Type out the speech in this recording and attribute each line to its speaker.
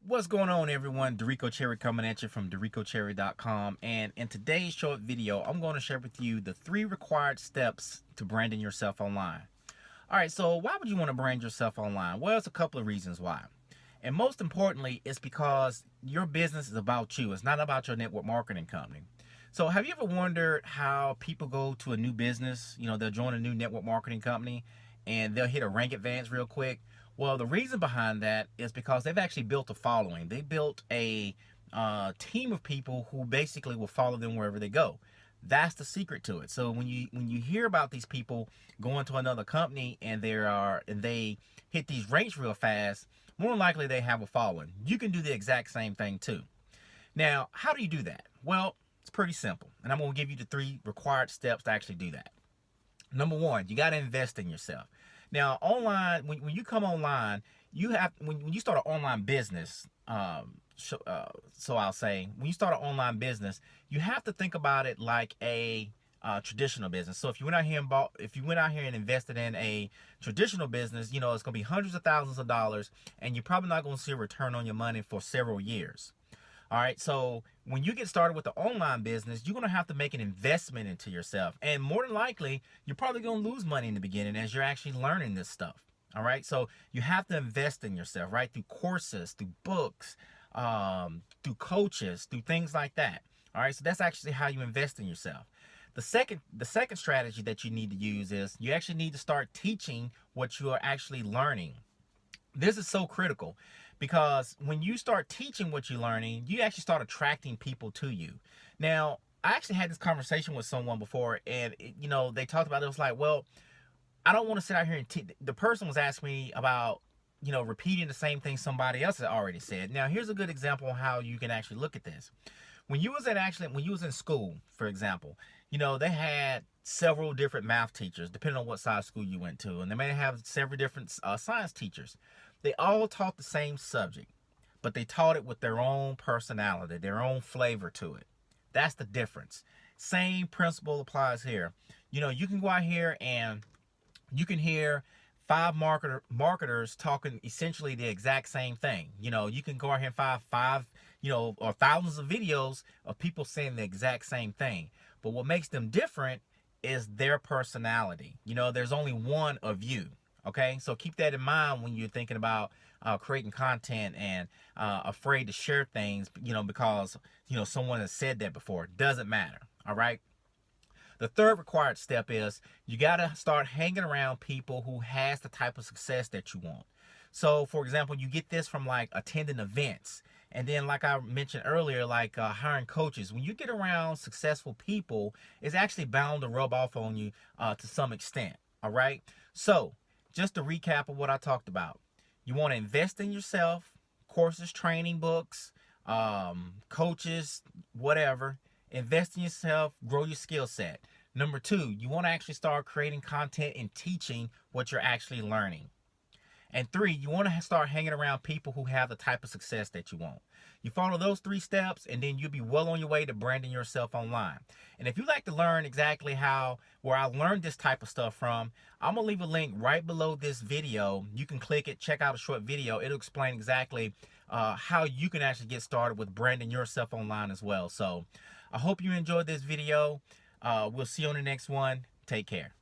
Speaker 1: What's going on, everyone? Dorico Cherry coming at you from DoricoCherry.com, and in today's short video I'm going to share with you the 3 required steps to branding yourself online. Alright, so why would you want to brand yourself online? Well, it's a couple of reasons why. And most importantly, it's because your business is about you. It's not about your network marketing company. So have you ever wondered how people go to a new business? They'll join a new network marketing company and they'll hit a rank advance real quick. Well, the reason behind that is because they've actually built a following. They built a team of people who basically will follow them wherever they go. That's the secret to it. So when you hear about these people going to another company and they hit these ranks real fast, more than likely they have a following. You can do the exact same thing too. Now, how do you do that? Well, it's pretty simple, and I'm going to give you the 3 required steps to actually do that. Number 1, you got to invest in yourself. Now, online, when you come online, you have when you start an online business. So I'll say, when you start an online business, you have to think about it like a traditional business. So if you went out here and invested in a traditional business, it's going to be hundreds of thousands of dollars, and you're probably not going to see a return on your money for several years. All right, so when you get started with the online business, you're going to have to make an investment into yourself. And more than likely, you're probably going to lose money in the beginning as you're actually learning this stuff. All right, so you have to invest in yourself, right? Through courses, through books, through coaches, through things like that. All right, so that's actually how you invest in yourself. The second strategy that you need to use is you actually need to start teaching what you are actually learning. This is so critical because when you start teaching what you're learning, you actually start attracting people to you. Now, I actually had this conversation with someone before, and they talked about it. It was like, well, I don't want to sit out here and the person was asking me about repeating the same thing somebody else had already said. Now, here's a good example of how you can actually look at this. When you was in school, for example, they had several different math teachers, depending on what size school you went to, and they may have several different science teachers. They all taught the same subject, but they taught it with their own personality, their own flavor to it. That's the difference. Same principle applies here. You can go out here and you can hear 5 marketers talking essentially the exact same thing. You can go out here and find five or thousands of videos of people saying the exact same thing. But what makes them different is their personality. There's only one of you. Okay, so keep that in mind when you're thinking about creating content and afraid to share things, because someone has said that before. It doesn't matter. All right. The third required step is you got to start hanging around people who has the type of success that you want. So, for example, you get this from like attending events. And then, like I mentioned earlier, like hiring coaches. When you get around successful people, it's actually bound to rub off on you to some extent. All right. So, just to recap of what I talked about, you want to invest in yourself, courses, training books, coaches, whatever. Invest in yourself, grow your skill set. Number 2, you want to actually start creating content and teaching what you're actually learning. And 3, you want to start hanging around people who have the type of success that you want. You follow those 3 steps, and then you'll be well on your way to branding yourself online. And if you'd like to learn exactly where I learned this type of stuff from, I'm going to leave a link right below this video. You can click it, check out a short video. It'll explain exactly how you can actually get started with branding yourself online as well. So I hope you enjoyed this video. We'll see you on the next one. Take care.